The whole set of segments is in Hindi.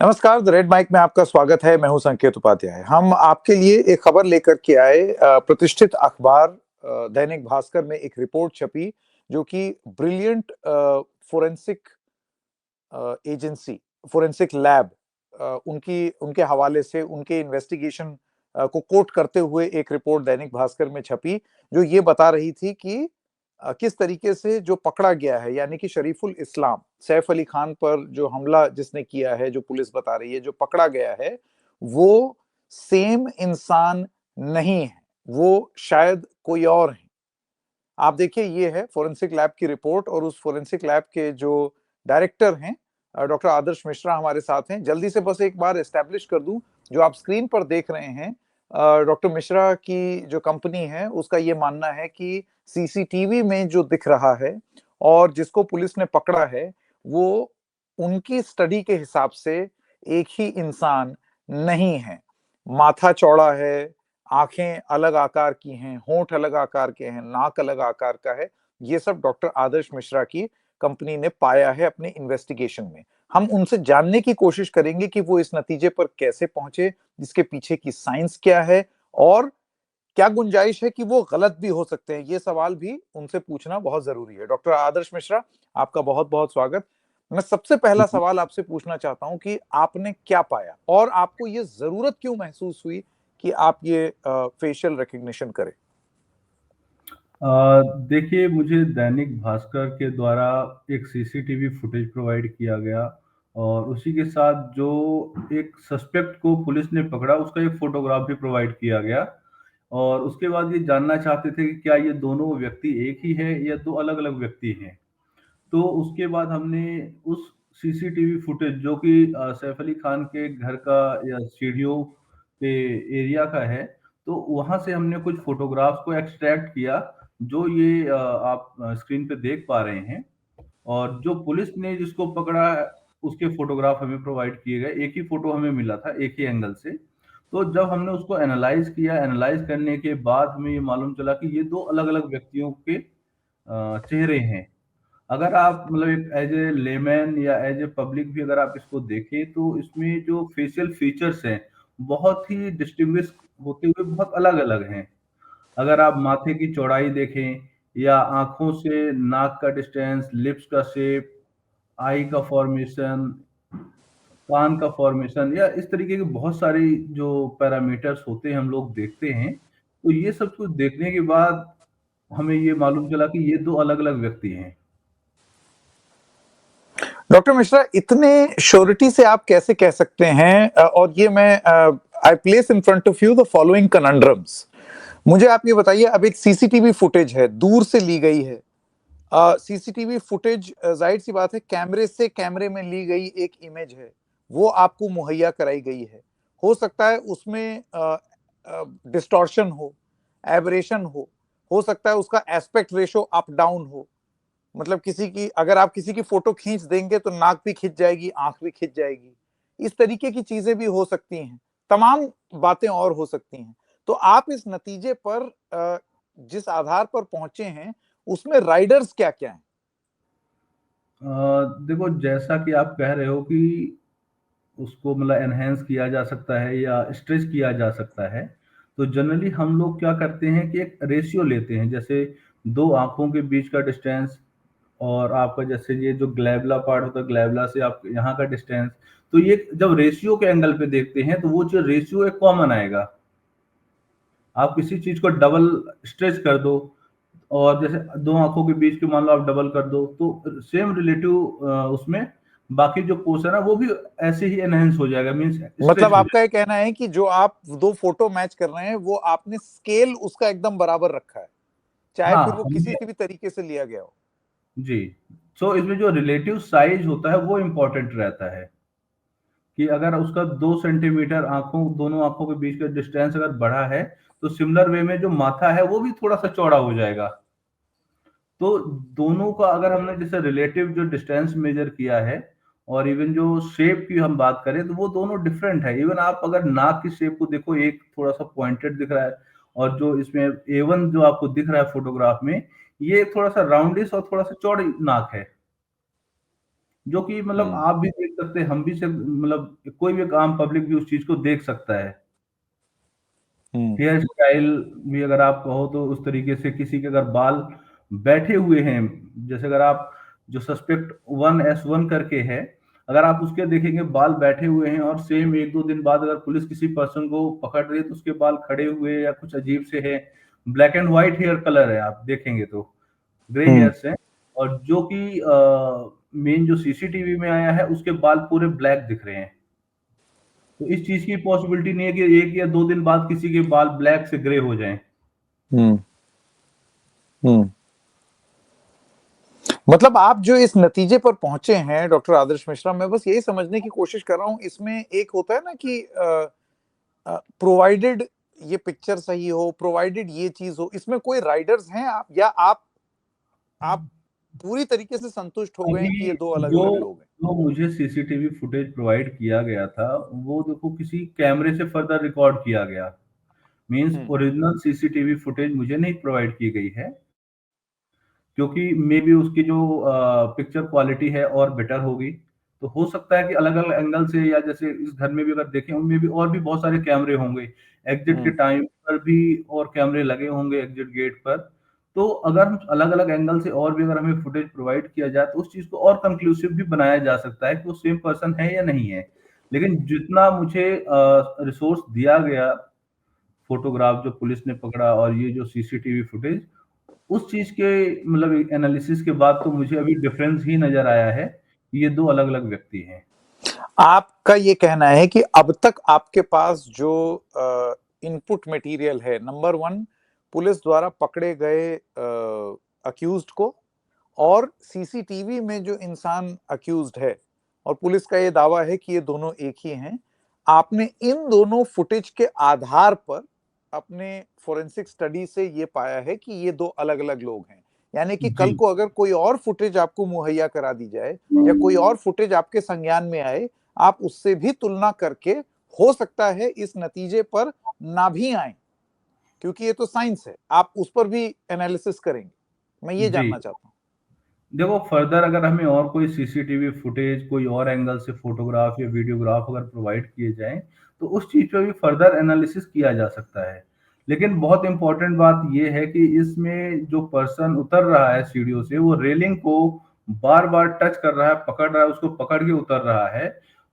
नमस्कार, द रेड माइक में आपका स्वागत है। मैं हूं संकेत उपाध्याय। हम आपके लिए एक खबर लेकर के आए। प्रतिष्ठित अखबार दैनिक भास्कर में एक रिपोर्ट छपी जो कि brilliant forensic agency, forensic lab, उनकी उनके हवाले से उनके इन्वेस्टिगेशन को कोट करते हुए एक रिपोर्ट दैनिक भास्कर में छपी जो ये बता रही थी कि किस तरीके से जो पकड़ा गया है, यानी कि शरीफुल इस्लाम, सैफ अली खान पर जो हमला जिसने किया है, जो पुलिस बता रही है, जो पकड़ा गया है, वो सेम इंसान नहीं है, वो शायद कोई और है। आप देखिए, ये है फोरेंसिक लैब की रिपोर्ट और उस फोरेंसिक लैब के जो डायरेक्टर हैं, डॉक्टर आदर्श मिश्रा हमारे साथ हैं। जल्दी से बस एक बार एस्टैब्लिश कर दूं, जो आप स्क्रीन पर देख रहे हैं, डॉक्टर मिश्रा की जो कंपनी है उसका ये मानना है कि सीसीटीवी में जो दिख रहा है और जिसको पुलिस ने पकड़ा है, वो उनकी स्टडी के हिसाब से एक ही इंसान नहीं है। माथा चौड़ा है, आंखें अलग आकार की हैं, होंठ अलग आकार के हैं, नाक अलग आकार का है। ये सब डॉक्टर आदर्श मिश्रा की कंपनी ने पाया है अपने इन्वेस्टिगेशन में। हम उनसे जानने की कोशिश करेंगे कि वो इस नतीजे पर कैसे पहुंचे, इसके पीछे की साइंस क्या है और क्या गुंजाइश है कि वो गलत भी हो सकते हैं। ये सवाल भी उनसे पूछना बहुत जरूरी है। डॉक्टर आदर्श मिश्रा, आपका बहुत बहुत स्वागत। मैं सबसे पहला सवाल आपसे पूछना चाहता हूं कि आपने क्या पाया और आपको ये जरूरत क्यों महसूस हुई कि आप ये फेशियल रिकग्निशन करें। देखिए, मुझे दैनिक भास्कर के द्वारा एक सीसीटीवी फुटेज प्रोवाइड किया गया और उसी के साथ जो एक सस्पेक्ट को पुलिस ने पकड़ा उसका एक फोटोग्राफ भी प्रोवाइड किया गया। और उसके बाद ये जानना चाहते थे कि क्या ये दोनों व्यक्ति एक ही है या दो अलग अलग व्यक्ति हैं। तो उसके बाद हमने उस सीसीटीवी फुटेज जो कि सैफ अली खान के घर का या सीढ़ियों पे एरिया का है, तो वहाँ से हमने कुछ फोटोग्राफ्स को एक्सट्रैक्ट किया जो ये आप स्क्रीन पे देख पा रहे हैं। और जो पुलिस ने जिसको पकड़ा उसके फोटोग्राफ हमें प्रोवाइड किए गए। एक ही फोटो हमें मिला था एक ही एंगल से। तो जब हमने उसको एनालाइज किया, एनालाइज करने के बाद हमें ये मालूम चला कि ये दो अलग अलग व्यक्तियों के चेहरे हैं। अगर आप मतलब एक एज ए लेमैन या एज ए पब्लिक भी अगर आप इसको देखें तो इसमें जो फेशियल फीचर्स हैं बहुत ही डिस्टिंग्विश होते हुए बहुत अलग अलग हैं। अगर आप माथे की चौड़ाई देखें या आंखों से नाक का डिस्टेंस, लिप्स का शेप, आई का फॉर्मेशन, कान का फॉर्मेशन या इस तरीके के बहुत सारी जो पैरामीटर्स होते हैं हम लोग देखते हैं। तो ये सब कुछ देखने के बाद हमें ये मालूम चला कि ये दो अलग अलग व्यक्ति हैं। डॉक्टर मिश्रा, इतने श्योरिटी से आप कैसे कह सकते हैं? और ये मैं I place in front of you the following conundrums. मुझे आप ये बताइए, अब एक सीसीटीवी फुटेज है, दूर से ली गई है। सीसीटीवी फुटेज, जाहिर सी बात है, कैमरे से कैमरे में ली गई एक इमेज है, वो आपको मुहैया कराई गई है। हो सकता है उसमें डिस्टॉर्शन हो, एबरेशन हो सकता है उसका एस्पेक्ट रेशो अप डाउन हो। मतलब किसी की, अगर आप किसी की फोटो खींच देंगे तो नाक भी खिंच जाएगी, आंख भी खिंच जाएगी। इस तरीके की चीजें भी हो सकती हैं, तमाम बातें और हो सकती हैं। तो आप इस नतीजे पर जिस आधार पर पहुंचे हैं उसमें राइडर्स क्या क्या हैं? देखो, जैसा कि आप कह रहे हो कि उसको मतलब एनहेंस किया जा सकता है या स्ट्रेच किया जा सकता है। तो जनरली हम लोग क्या करते हैं कि एक रेशियो लेते हैं, जैसे दो आंखों के बीच का डिस्टेंस और आपका जैसे ये जो ग्लैबुला पार्ट होता है, ग्लैबुला से आप यहाँ का डिस्टेंस। तो ये जब रेशियो के एंगल पे देखते हैं तो वो जो रेशियो एक कॉमन आएगा। आप किसी चीज को डबल स्ट्रेच कर दो और जैसे दो आंखों के बीच के मान लो आप डबल कर दो तो सेम रिलेटिव उसमें बाकी जो पोर्शन है वो भी ऐसे ही एनहेंस हो जाएगा, मींस स्ट्रेच मतलब हो आपका जाएगा। ये कहना है कि जो आप दो फोटो मैच कर रहे हैं वो आपने स्केल उसका एकदम बराबर रखा है, चाहे हाँ, फिर वो किसी हमने भी तरीके से लिया गया हो। जी। सो इसमें जो रिलेटिव साइज होता है वो इम्पोर्टेंट रहता है कि अगर उसका 2 सेंटीमीटर आंखों दोनों आंखों के बीच का डिस्टेंस अगर बढ़ा है तो सिमिलर वे में जो माथा है वो भी थोड़ा सा चौड़ा हो जाएगा। तो दोनों का अगर हमने जैसे रिलेटिव जो डिस्टेंस मेजर किया है और इवन जो शेप की हम बात करें तो वो दोनों डिफरेंट है। इवन आप अगर नाक की शेप को देखो, एक थोड़ा सा पॉइंटेड दिख रहा है और जो इसमें A1 जो आपको दिख रहा है फोटोग्राफ में, ये थोड़ा सा राउंडिश और थोड़ा सा चौड़ी नाक है। जो कि मतलब आप भी देख सकते हैं, हम भी से मतलब कोई भी आम पब्लिक भी उस चीज को देख सकता है। हेयर स्टाइल भी अगर आप कहो तो उस तरीके से किसी के अगर बाल बैठे हुए हैं, जैसे अगर आप जो सस्पेक्ट 1S1 करके है, अगर आप उसके देखेंगे बाल बैठे हुए हैं और सेम 1-2 दिन बाद अगर पुलिस किसी पर्सन को पकड़ रही है तो उसके बाल खड़े हुए या कुछ अजीब से है, black and white hair colour है, आप देखेंगे तो ग्रे हम्म हेयर्स हैं। और जो कि मेन जो सीसीटीवी में आया है उसके बाल पूरे ब्लैक दिख रहे हैं। तो इस चीज की पॉसिबिलिटी नहीं है कि 1 या 2 दिन बाद किसी के बाल ब्लैक से ग्रे हो जाएं। हम्म हम्म मतलब आप जो इस नतीजे पर पहुंचे हैं डॉक्टर आदर्श मिश्रा, मैं बस यही समझने की कोशिश कर रहा हूं, इसमें एक होता है ना कि प्रोवाइडेड ये पिक्चर सही हो, प्रोवाइडेड ये चीज हो, इसमें कोई राइडर्स हैं आप, या आप पूरी तरीके से संतुष्ट हो गए अभी कि ये दो अलग जो अलग लोग हैं? जो मुझे सीसीटीवी फुटेज प्रोवाइड किया गया था, वो देखो किसी कैमरे से फर्दर रिकॉर्ड किया गया। मींस हम्म ओरिजिनल सीसीटीवी फुटेज मुझे नहीं प्रोवाइड की गई है, क्योंकि मे बी उसकी जो पिक्चर क्वालिटी है और बेटर होगी। तो हो सकता है कि अलग अलग एंगल से, या जैसे इस घर में भी अगर देखें उनमें भी और भी बहुत सारे कैमरे होंगे, एग्जिट के हम्म टाइम पर भी और कैमरे लगे होंगे एग्जिट गेट पर। तो अगर हम अलग अलग एंगल से और भी अगर हमें फुटेज प्रोवाइड किया जाए तो उस चीज को और कंक्लूसिव भी बनाया जा सकता है कि वो सेम पर्सन है या नहीं है। लेकिन जितना मुझे रिसोर्स दिया गया, फोटोग्राफ जो पुलिस ने पकड़ा और ये जो सीसीटीवी फुटेज, उस चीज के मतलब एनालिसिस के बाद तो मुझे अभी डिफरेंस ही नजर आया है कि ये दो अलग अलग व्यक्ति हैं। आपका ये कहना है कि अब तक आपके पास जो इनपुट मटेरियल है, नंबर वन, पुलिस द्वारा पकड़े गए अक्यूज्ड को, और सीसीटीवी में जो इंसान अक्यूज्ड है, और पुलिस का ये दावा है कि ये दोनों एक ही हैं, आपने इन दोनों फुटेज के आधार पर अपने फोरेंसिक स्टडी से ये पाया है कि ये दो अलग अलग लोग हैं। यानी कि जी। कल को अगर कोई और फुटेज आपको मुहैया करा दी जाए, या कोई और फुटेज आपके संज्ञान में आए, आप उससे भी तुलना करके हो सकता है इस नतीजे पर ना भी आए, क्योंकि ये तो साइंस है, आप उस पर भी एनालिसिस करेंगे। मैं ये जी, जानना चाहता हूँ। देखो फर्दर अगर हमें और कोई सीसीटीवी फुटेज कोई और एंगल से फोटोग्राफ या वीडियोग्राफ अगर प्रोवाइड किए जाएं तो उस चीज पे भी फर्दर एनालिसिस किया जा सकता है। लेकिन बहुत इंपॉर्टेंट बात यह है कि इसमें जो पर्सन उतर रहा है सीढ़ियों से वो रेलिंग को बार बार टच कर रहा है, पकड़ रहा है, उसको पकड़ के उतर रहा है।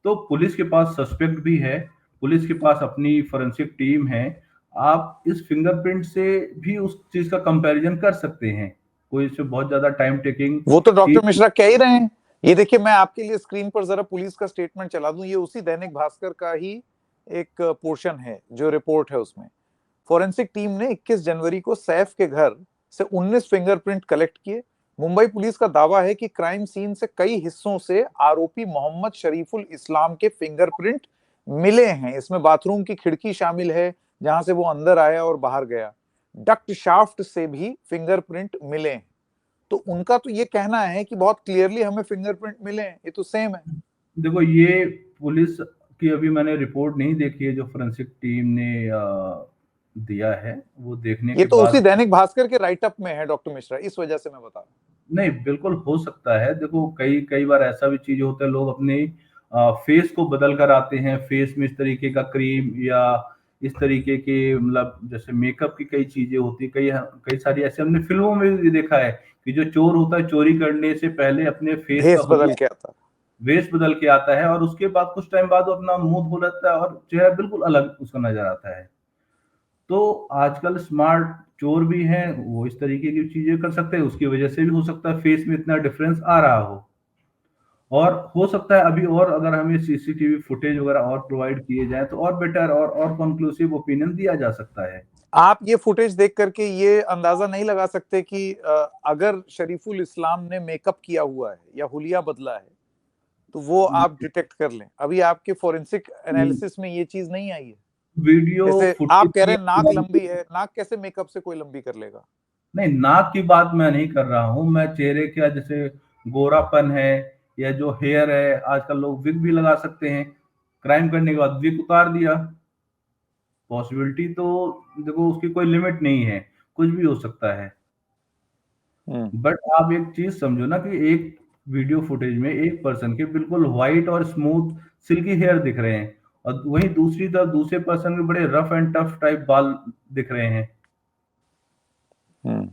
तो पुलिस के पास सस्पेक्ट भी है, पुलिस के पास अपनी फोरेंसिक टीम है। आप इस फिंगरप्रिंट से भी उस चीज का कंपैरिजन कर सकते हैं। कोई इससे बहुत ज्यादा टाइम टेकिंग वो तो डॉक्टर चीज। मिश्रा कह ही रहे हैं। ये देखिए, मैं आपके लिए स्क्रीन पर जरा पुलिस का स्टेटमेंट चला दूं, ये उसी दैनिक भास्कर का ही एक पोर्शन है जो रिपोर्ट है उसमें। फोरेंसिक टीम ने 21 जनवरी को सैफ के घर से 19 फिंगरप्रिंट कलेक्ट किए। मुंबई पुलिस का दावा है कि क्राइम सीन से कई हिस्सों से आरोपी मोहम्मद शरीफुल इस्लाम के फिंगरप्रिंट मिले हैं। इसमें बाथरूम की खिड़की शामिल है जहां से वो अंदर आया और बाहर गया। डक्ट शाफ्ट से भी फिंगरप्रिंट मिले हैं। तो उनका तो ये कहना है कि बहुत क्लियरली हमें फिंगरप्रिंट मिले हैं, ये तो सेम है। देखो ये पुलिस की अभी मैंने रिपोर्ट नहीं देखी है जो फोरेंसिक टीम ने दिया है, वो देखने ये के तो उसी बाद। दैनिक भास्कर के राइटअप में है डॉक्टर मिश्रा, इस वजह से मैं बता रहा नहीं, बिल्कुल हो सकता है। देखो कई कई बार ऐसा भी चीज होता है, लोग अपने फेस को बदल कर आते हैं, फेस में इस तरीके का क्रीम या इस तरीके के मतलब जैसे मेकअप की कई चीजें होती है, कई कई सारी ऐसे हमने फिल्मों में भी देखा है कि जो चोर होता है चोरी करने से पहले अपने हूं, फेस का भेस बदल हुलिया, के आता। वेश बदल के आता है और उसके बाद कुछ टाइम बाद वो अपना मुंह धो लेता है और चेहरा बिल्कुल अलग उसका नजर आता है। तो आजकल स्मार्ट चोर भी हैं, वो इस तरीके की चीजें कर सकते हैं, उसकी वजह से भी हो सकता है फेस में इतना डिफरेंस आ रहा हो। और हो सकता है अभी और अगर हमें सीसीटीवी फुटेज वगैरह और प्रोवाइड किए जाए तो और बेटर और कंक्लूसिव ओपिनियन दिया जा सकता है। आप ये फुटेज देख करके ये अंदाजा नहीं लगा सकते कि अगर शरीफुल इस्लाम ने मेकअप किया हुआ है या हुलिया बदला है, तो वो आप डिटेक्ट कर लें? अभी आपके फोरेंसिक एनालिसिस में ये चीज नहीं आई है। वीडियो जैसे फुटेज आप कह रहे की हैं नाक लंबी है, नाक कैसे मेकअप से कोई लंबी कर लेगा? नहीं, नाक की बात मैं नहीं कर रहा हूँ, मैं चेहरे का जैसे गोरापन है या जो हेयर है, आजकल लोग विग भी लगा सकते हैं, क्राइम करने के बाद विग उतार दिया। पॉसिबिलिटी तो देखो उसकी कोई लिमिट नहीं है, कुछ भी हो सकता है। हम्म बट आप एक चीज समझो ना कि एक वीडियो फुटेज में एक पर्सन के बिल्कुल व्हाइट और स्मूथ सिल्की हेयर दिख रहे हैं, और वहीं दूसरी तरफ दूसरे पर्सन के बड़े रफ एंड टफ टाइप बाल दिख रहे हैं। हम्म।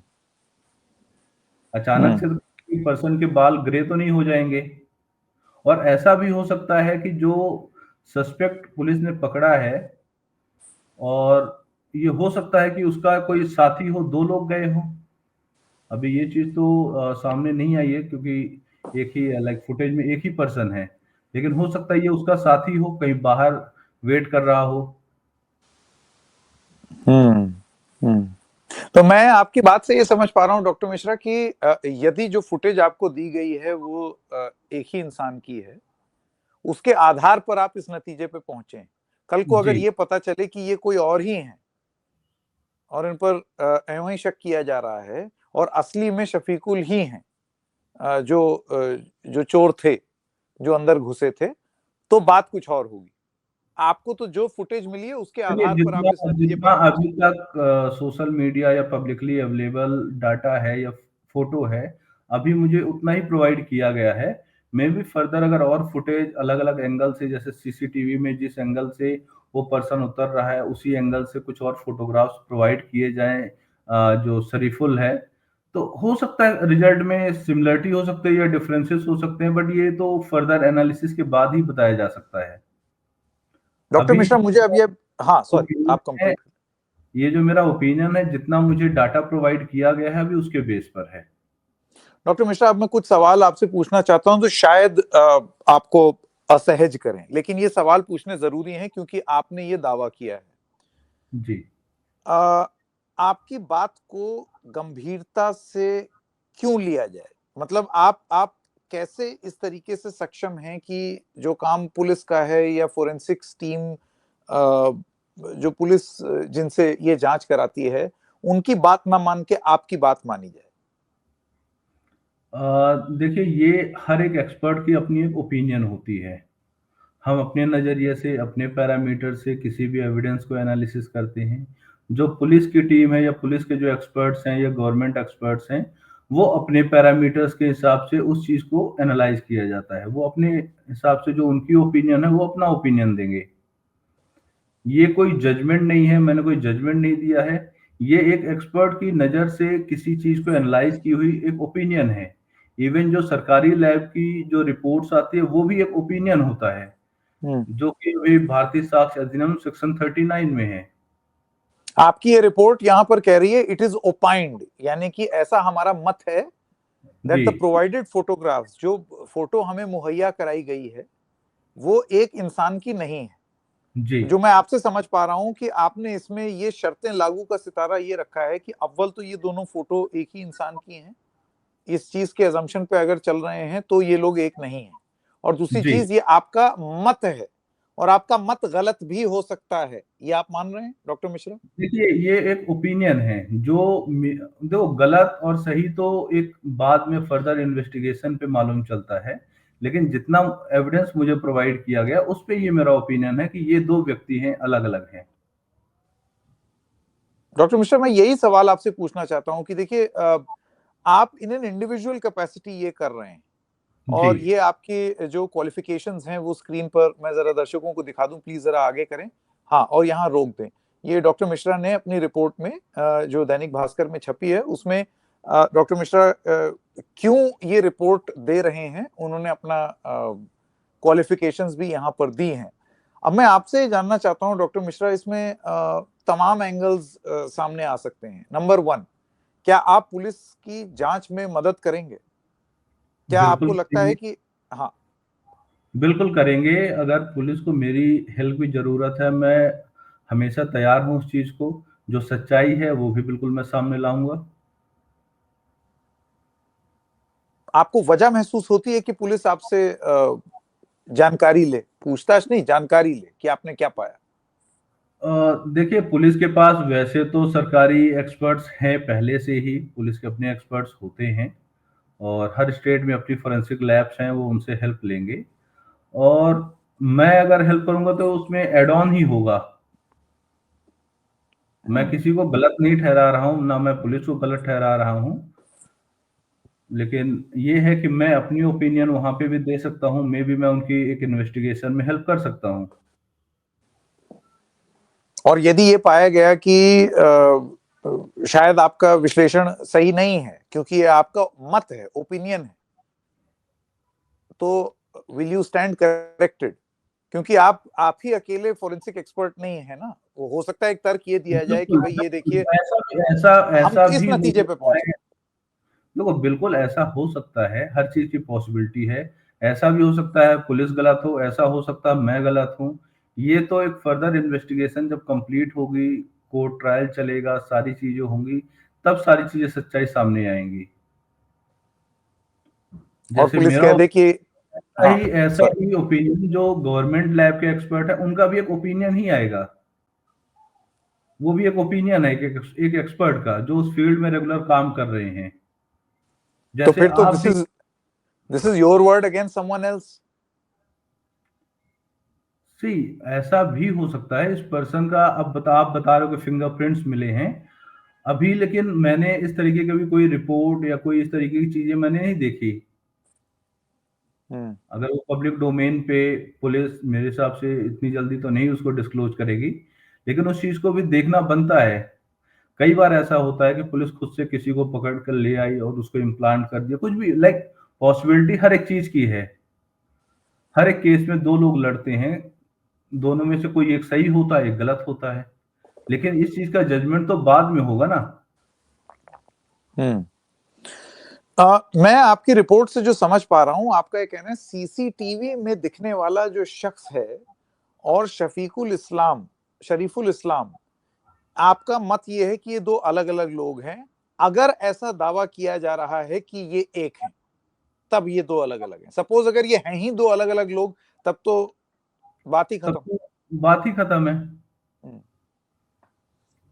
अचानक हम्म। से पर्सन के बाल ग्रे तो नहीं हो जाएंगे। और ऐसा भी हो सकता है कि जो सस्पेक्ट पुलिस ने पकड़ा है, और ये हो सकता है कि उसका कोई साथी हो, दो लोग गए हों। अभी ये चीज तो सामने नहीं आई है, क्योंकि एक ही लाइक फुटेज में एक ही पर्सन है, लेकिन हो सकता है ये उसका साथी हो, कहीं बाहर वेट कर रहा हो। हम्म। हम्म। तो मैं आपकी बात से ये समझ पा रहा हूँ डॉक्टर मिश्रा कि यदि जो फुटेज आपको दी गई है वो एक ही इंसान की है, उसके आधार पर आप इस नतीजे पे पहुंचे। कल को अगर जी। ये पता चले कि ये कोई और ही है और इन पर एवं ही शक किया जा रहा है और असली में शफीकुल ही हैं, जो चोर थे, जो अंदर घुसे थे, तो बात कुछ और होगी। आपको तो जो फुटेज मिली है उसके देखिए, आधार पर जितना आप इस नतीजे पर जितना पहुंचे। अभी तक सोशल मीडिया या पब्लिकली अवेलेबल डाटा है या फोटो है, अभी मुझे उतना ही प्रोवाइड किया गया है। मैं भी फर्दर अगर और फुटेज अलग अलग एंगल से, जैसे सीसीटीवी में जिस एंगल से वो पर्सन उतर रहा है उसी एंगल से कुछ और फोटोग्राफ्स प्रोवाइड किए जाएं, जो शरीफुल है, तो हो सकता है रिजल्ट में सिमिलरिटी हो सकती है या डिफरेंसेस हो सकते हैं, बट ये तो फर्दर एनालिसिस के बाद ही बताया जा सकता है। डॉक्टर अभी मिश्रा मुझे अब ये, हाँ सॉरी ओपिनियन आप है, कंप्लीट। ये जो मेरा ओपिनियन है, जितना मुझे डाटा प्रोवाइड किया गया है अभी उसके बेस पर है। डॉक्टर मिश्रा अब मैं कुछ सवाल आपसे पूछना चाहता हूं तो शायद आपको असहज करें, लेकिन ये सवाल पूछने जरूरी हैं क्योंकि आपने ये दावा किया है। जी। अ, आपकी बात को गंभीरता से क्यों लिया जाए? मतलब आप कैसे इस तरीके से सक्षम हैं कि जो काम पुलिस का है या फोरेंसिक्स टीम, जो पुलिस जिनसे ये जांच कराती है, उनकी बात ना मान के आपकी बात मानी जाए? देखिए, ये हर एक एक्सपर्ट की अपनी एक ओपिनियन होती है। हम अपने नज़रिए से, अपने पैरामीटर से किसी भी एविडेंस को एनालिसिस करते हैं। जो पुलिस की टीम है या पुलिस के जो एक्सपर्ट्स हैं या गवर्नमेंट एक्सपर्ट्स हैं, वो अपने पैरामीटर्स के हिसाब से उस चीज़ को एनालाइज किया जाता है। वो अपने हिसाब से जो उनकी ओपिनियन है वो अपना ओपिनियन देंगे। ये कोई जजमेंट नहीं है, मैंने कोई जजमेंट नहीं दिया है। ये एक एक्सपर्ट की नज़र से किसी चीज़ को एनालाइज की हुई एक ओपिनियन है। इवन जो सरकारी लैब की जो रिपोर्ट्स आती है वो भी एक ओपिनियन होता है, हम्म। जो कि अभी भारतीय साक्ष्य अधिनियम सेक्शन 39 में है। आपकी ये रिपोर्ट यहां पर कह रही है इट इज ओपाइंड, यानी कि ऐसा हमारा मत है दैट जी। द प्रोवाइडेड फोटोग्राफ्स, जो फोटो हमें मुहैया कराई गई है, वो एक इंसान की नहीं है। जी। जो मैं आपसे समझ पा रहा हूं कि आपने इसमें ये शर्तें लागू का सितारा ये रखा है कि अव्वल तो ये दोनों फोटो एक ही इंसान की हैं, इस चीज के अजम्पशन पे अगर चल रहे हैं तो ये लोग एक नहीं है, और दूसरी जी। चीज ये आपका मत है, और आपका मत गलत भी हो सकता है, ये आप मान रहे हैं डॉक्टर मिश्रा? देखिए, ये एक ओपिनियन है जो देखो, गलत और सही तो एक बाद में फर्दर इन्वेस्टिगेशन पे मालूम चलता है, लेकिन जितना एविडेंस मुझे प्रोवाइड किया गया उस पे ये मेरा ओपिनियन है कि ये दो व्यक्ति हैं, अलग अलग हैं। डॉक्टर मिश्रा मैं यही सवाल आपसे पूछना चाहता हूं कि देखिए, आप इन एन इंडिविजुअल कैपेसिटी ये कर रहे हैं, जी। और ये आपके जो क्वालिफिकेशंस हैं वो स्क्रीन पर मैं जरा दर्शकों को दिखा दूं, प्लीज जरा आगे करें। हाँ, और यहाँ रोक दें। ये डॉक्टर मिश्रा ने अपनी रिपोर्ट में, जो दैनिक भास्कर में छपी है उसमें, डॉक्टर मिश्रा क्यों ये रिपोर्ट दे रहे हैं, उन्होंने अपना क्वालिफिकेशंस भी यहाँ पर दी हैं। अब मैं आपसे जानना चाहता हूँ डॉक्टर मिश्रा, इसमें तमाम एंगल्स सामने आ सकते हैं। नंबर वन, क्या आप पुलिस की जांच में मदद करेंगे? क्या बिल्कुल आपको लगता है करेंगे। कि, हाँ, बिल्कुल करेंगे। अगर पुलिस को मेरी हेल्प की ज़रूरत है, मैं हमेशा तैयार हूँ उस चीज़ को। जो सच्चाई है वो भी बिल्कुल मैं सामने लाऊँगा। आपको वजह महसूस होती है कि पुलिस आपसे जानकारी ले, पूछताछ नहीं, जानकारी ले कि आपने क्या पाया? देखिए, पुलिस के पास वैसे तो सरकारी एक्सपर्ट्स हैं, पहले से ही पुलिस के अपने एक्सपर्ट्स होते हैं, और हर स्टेट में अपनी फोरेंसिक लैब्स हैं, वो उनसे हेल्प लेंगे। और मैं अगर हेल्प करूँगा तो उसमें ऐड ऑन ही होगा। मैं हम्म। किसी को गलत नहीं ठहरा रहा हूँ, ना मैं पुलिस को गलत ठहरा रहा हूँ। लेकिन ये है कि मैं अपनी ओपिनियन वहाँ पे भी दे सकता हूँ, मे बी मैं उनकी एक इन्वेस्टिगेशन में हेल्प कर सकता हूँ। और यदि ये पाया गया कि शायद आपका विश्लेषण सही नहीं है, क्योंकि ये आपका मत है, ओपिनियन है, तो विल यू स्टैंड करेक्टेड? क्योंकि आप ही अकेले फोरेंसिक एक्सपर्ट नहीं है ना, वो हो सकता है एक तर्क ये दिया जाए कि बिल्कुल, भाई ये देखिए ऐसा भी ऐसा हम ऐसा इस भी हो नतीजे पे सकता पहुंचे। है। देखो, बिल्कुल ऐसा हो सकता है, हर चीज़ की पॉसिबिलिटी है। ऐसा भी हो सकता है पुलिस गलत हो, ऐसा हो सकता है मैं गलत हूँ। ये तो एक फर्दर इन्वेस्टिगेशन जब कंप्लीट होगी, कोर्ट ट्रायल चलेगा, सारी चीज़ें होंगी, तब सारी चीज़ें सच्चाई सामने आएँगी। और जैसे पुलिस मेरा कह दे कि हाँ, ऐसा सॉरी, ही ओपिनियन जो गवर्नमेंट लैब के एक्सपर्ट हैं, उनका भी एक ओपिनियन ही आएगा। वो भी एक ओपिनियन है एक एक्सपर्ट का, जो उस फील्ड में रेगुलर काम कर रहे हैं। तो जैसे फिर तो आप भी this is your word against someone else. See ऐसा भी हो सकता है, इस पर्सन का आप बता रहे हो कि फिंगरप्रिंट्स मिले हैं अभी, लेकिन मैंने इस तरीके की भी कोई रिपोर्ट या कोई इस तरीके की चीजें मैंने नहीं देखी। हम्म। अगर वो पब्लिक डोमेन पे, पुलिस मेरे हिसाब से इतनी जल्दी तो नहीं उसको डिस्क्लोज करेगी, लेकिन उस चीज को भी देखना बनता है। कई बार ऐसा होता है कि पुलिस खुद से किसी को पकड़ कर ले आई और उसको इम्प्लांट कर दिया, कुछ भी, लाइक पॉसिबिलिटी हर एक चीज की है। हर एक केस में दो लोग लड़ते हैं, दोनों में से कोई एक सही होता है, एक गलत होता है, लेकिन इस चीज का जजमेंट तो बाद में होगा ना। हम्म। मैं आपकी रिपोर्ट से जो समझ पा रहा हूं, आपका ये कहना है सीसीटीवी में दिखने वाला जो शख्स है और शरीफुल इस्लाम, आपका मत ये है कि ये दो अलग अलग लोग हैं। अगर ऐसा दावा किया जा रहा है कि ये एक हैं, तब ये दो अलग अलग हैं। सपोज अगर ये हैं ही दो अलग अलग लोग, तब तो बात ही तब खत्म। तो बात ही खत्म है। हम्म।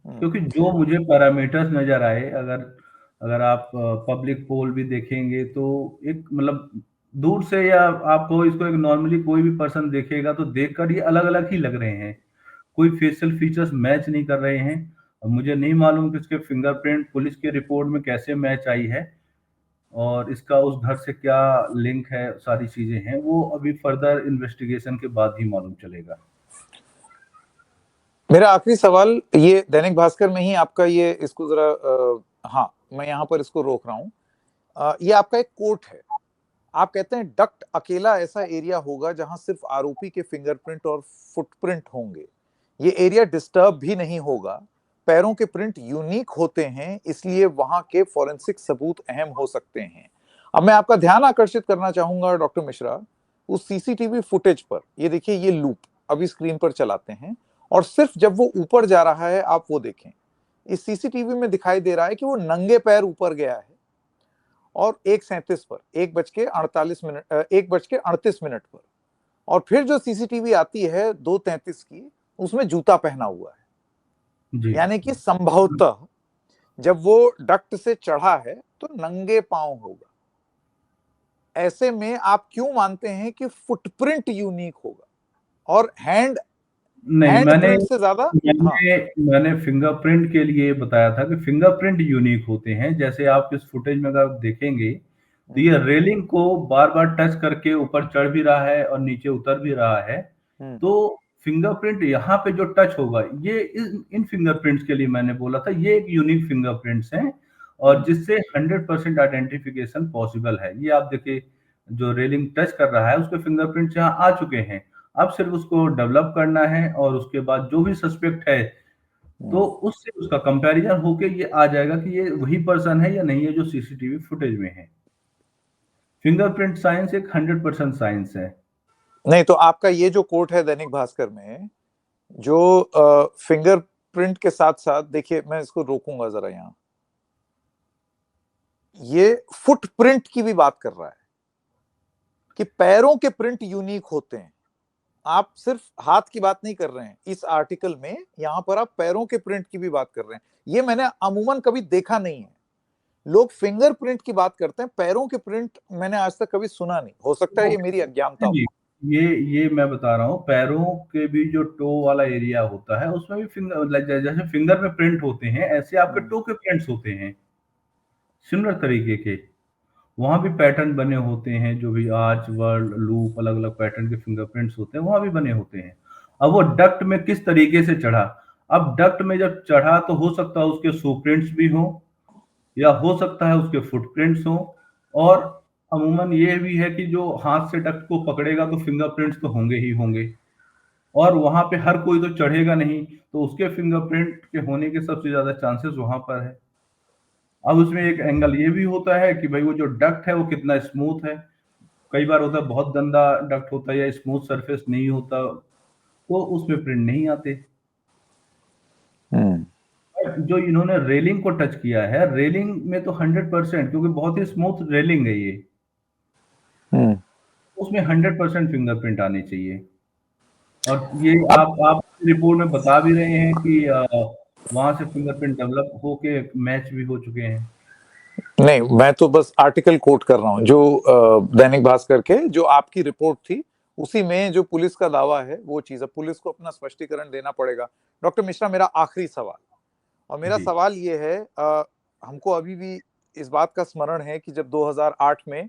हम्म। क्योंकि जो मुझे पैरामीटर्स नजर आए, अगर अगर आप पब्लिक पोल भी देखेंगे तो एक मतलब दूर से, या आपको इसको एक नॉर्मली कोई भी पर्सन देखेगा तो देखकर ये अलग अलग ही लग रहे हैं। कोई फेशियल फीचर्स मैच नहीं कर रहे हैं। अब मुझे नहीं मालूम कि इसके फिंगरप्रिंट पुलिस के रिपोर्ट में कैसे मैच आई है, और इसका उस घर से क्या लिंक है, सारी चीजें हैं, वो अभी फर्दर इन्वेस्टिगेशन के बाद ही मालूम चलेगा। मेरा आखिरी सवाल, ये दैनिक भास्कर में ही आपका ये, इसको जरा हाँ, मैं यहाँ पर इसको रोक रहा हूँ। ये आपका एक कोट है। आप कहते हैं डक्ट अकेला ऐसा एरिया होगा जहां सिर्फ आरोपी के फिंगरप्रिंट और फुटप्रिंट होंगे। ये एरिया डिस्टर्ब भी नहीं होगा। पैरों के प्रिंट यूनिक होते हैं, इसलिए वहां के फॉरेंसिक सबूत अहम हो सकते हैं। अब मैं आपका ध्यान आकर्षित करना चाहूंगा डॉक्टर मिश्रा, उस सीसीटीवी फुटेज पर। ये देखिए, ये लूप अभी स्क्रीन पर चलाते हैं, और सिर्फ जब वो ऊपर जा रहा है आप वो देखें। इस सीसीटीवी में दिखाई दे रहा है कि वो नंगे पैर ऊपर गया है, और 1:37 पर, 1:38 पर। और फिर जो सीसीटीवी आती है 2:33 की, उसमें जूता पहना हुआ है। जी। यानी कि संभवतः जब वो डक्ट से चढ़ा है तो नंगे पांव होगा। ऐसे में आप क्यों मानते हैं कि फुटप्रिंट यूनिक होगा और हैंड नहीं, हैंड प्रिंट से ज्यादा? हाँ। मैंने मैंने फिंगरप्रिंट के लिए बताया था कि फिंगरप्रिंट यूनिक होते हैं। जैसे आप इस फुटेज में अगर देखेंगे तो हम्म। ये रेलिंग को बार बार टच करके ऊपर चढ़ भी रहा है और नीचे उतर भी रहा है। हम्म। तो फिंगरप्रिंट यहाँ पे जो टच होगा, ये इन फिंगरप्रिंट्स के लिए मैंने बोला था, ये एक यूनिक फिंगरप्रिंट्स हैं, और जिससे 100% आइडेंटिफिकेशन पॉसिबल है। ये आप देखिए, जो रेलिंग टच कर रहा है उसके फिंगरप्रिंट्स यहाँ आ चुके हैं। अब सिर्फ उसको डेवलप करना है, और उसके बाद जो भी सस्पेक्ट है, तो उससे उसका कंपैरिजन होके ये आ जाएगा कि ये वही पर्सन है या नहीं है जो सीसीटीवी फुटेज में है। फिंगरप्रिंट साइंस एक 100% साइंस है। नहीं, तो आपका ये जो कोट है दैनिक भास्कर में, जो फिंगरप्रिंट के साथ साथ, देखिए मैं इसको रोकूंगा जरा यहां, ये फुटप्रिंट की भी बात कर रहा है कि पैरों के प्रिंट यूनिक होते हैं। आप सिर्फ हाथ की बात नहीं कर रहे हैं इस आर्टिकल में, यहां पर आप पैरों के प्रिंट की भी बात कर रहे हैं। ये मैंने अमूमन कभी देखा नहीं है। लोग फिंगरप्रिंट की बात करते हैं, पैरों के प्रिंट मैंने आज तक कभी सुना नहीं। हो सकता है ये मेरी अज्ञानता हो। जी, ये मैं बता रहा हूँ, पैरों के भी जो टो वाला एरिया होता है उसमें भी फिंगर, जैसे फिंगर में प्रिंट होते हैं, ऐसे आपके हम्म। टो के प्रिंट्स होते हैं, सिमिलर तरीके के। वहाँ भी पैटर्न बने होते हैं, जो भी आर्च, वर्ड, लूप, अलग-अलग पैटर्न के फिंगरप्रिंट्स होते हैं, वहाँ भी बने होते हैं। अब वो डक्ट में किस तरीके से चढ़ा, अब डक्ट में जब चढ़ा तो हो सकता है उसके शू प्रिंट्स भी हों, या हो सकता है उसके फुटप्रिंट्स हों, और अमूमन ये भी है कि जो हाथ से डक्ट को पकड़ेगा तो फिंगरप्रिंट्स तो होंगे ही होंगे, और वहाँ पे हर कोई तो चढ़ेगा नहीं, तो उसके फिंगरप्रिंट के होने के सबसे ज़्यादा चांसेस वहाँ पर है। अब उसमें एक एंगल ये भी होता है कि भाई वो जो डक्ट है वो कितना स्मूथ है। कई बार होता है बहुत गंदा डक्ट होता है या स्मूथ सरफेस नहीं होता, तो उसमें प्रिंट नहीं आते। हम्म। जो इन्होंने रेलिंग को टच किया है, रेलिंग में तो 100%, क्योंकि बहुत ही स्मूथ रेलिंग है ये, हम्म। उसमें 100% फिंगरप्रिंट आने चाहिए। और ये अब आप रिपोर्ट में बता भी रहे हैं कि वहाँ से फिंगरप्रिंट डेवलप होके मैच भी हो चुके हैं। नहीं, मैं तो बस आर्टिकल कोट कर रहा हूँ जो दैनिक भास्कर के जो आपकी रिपोर्ट थी उसी में जो पुलिस का दावा है वो चीज है। पुलिस को अपना स्पष्टीकरण देना पड़ेगा। डॉक्टर मिश्रा, मेरा आखिरी सवाल, और मेरा जी, सवाल ये है, हमको अभी भी इस बात का स्मरण है कि जब 2008 में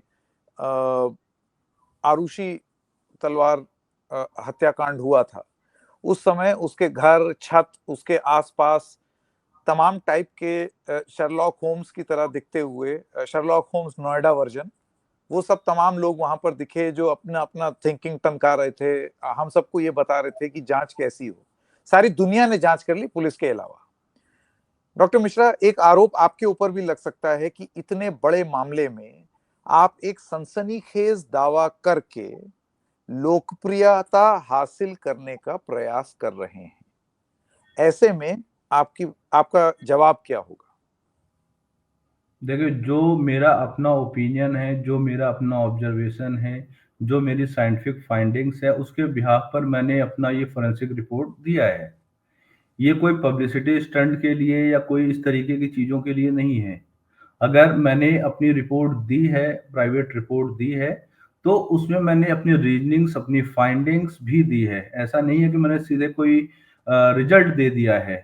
आरुषि तलवार हत्याकांड हुआ था, उस समय उसके घर, छत, उसके आसपास तमाम टाइप के शर्लॉक होम्स की तरह दिखते हुए, शर्लॉक होम्स नोएडा वर्जन, वो सब तमाम लोग वहां पर दिखे जो अपना अपना थिंकिंग टनका रहे थे। हम सबको ये बता रहे थे कि जांच कैसी हो। सारी दुनिया ने जांच कर ली पुलिस के अलावा। डॉक्टर मिश्रा, एक आरोप आपके ऊपर भी लग सकता है कि इतने बड़े मामले में आप एक सनसनीखेज दावा करके लोकप्रियता हासिल करने का प्रयास कर रहे हैं। ऐसे में आपकी आपका जवाब क्या होगा? देखिए जो मेरा अपना ओपिनियन है, जो मेरा अपना ऑब्जर्वेशन है, जो मेरी साइंटिफिक फाइंडिंग्स है, उसके बिहाफ पर मैंने अपना ये फोरेंसिक रिपोर्ट दिया है। ये कोई पब्लिसिटी स्टंट के लिए या कोई इस तरीके की चीज़ों के लिए नहीं है। अगर मैंने अपनी रिपोर्ट दी है, प्राइवेट रिपोर्ट दी है, तो उसमें मैंने अपनी रीजनिंग्स, अपनी फाइंडिंग्स भी दी है। ऐसा नहीं है कि मैंने सीधे कोई रिजल्ट दे दिया है।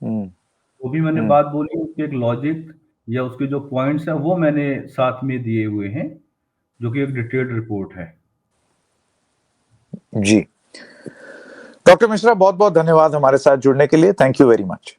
हम्म। जो भी मैंने हम्म। बात बोली उसके एक लॉजिक या उसके जो पॉइंट्स हैं वो मैंने साथ में दिए हुए हैं, जो कि एक डिटेल्ड रिपोर्ट है। जी। डॉक्टर मिश्रा, बहुत बहुत धन्यवाद हमारे साथ जुड़ने के लिए। Thank you very much.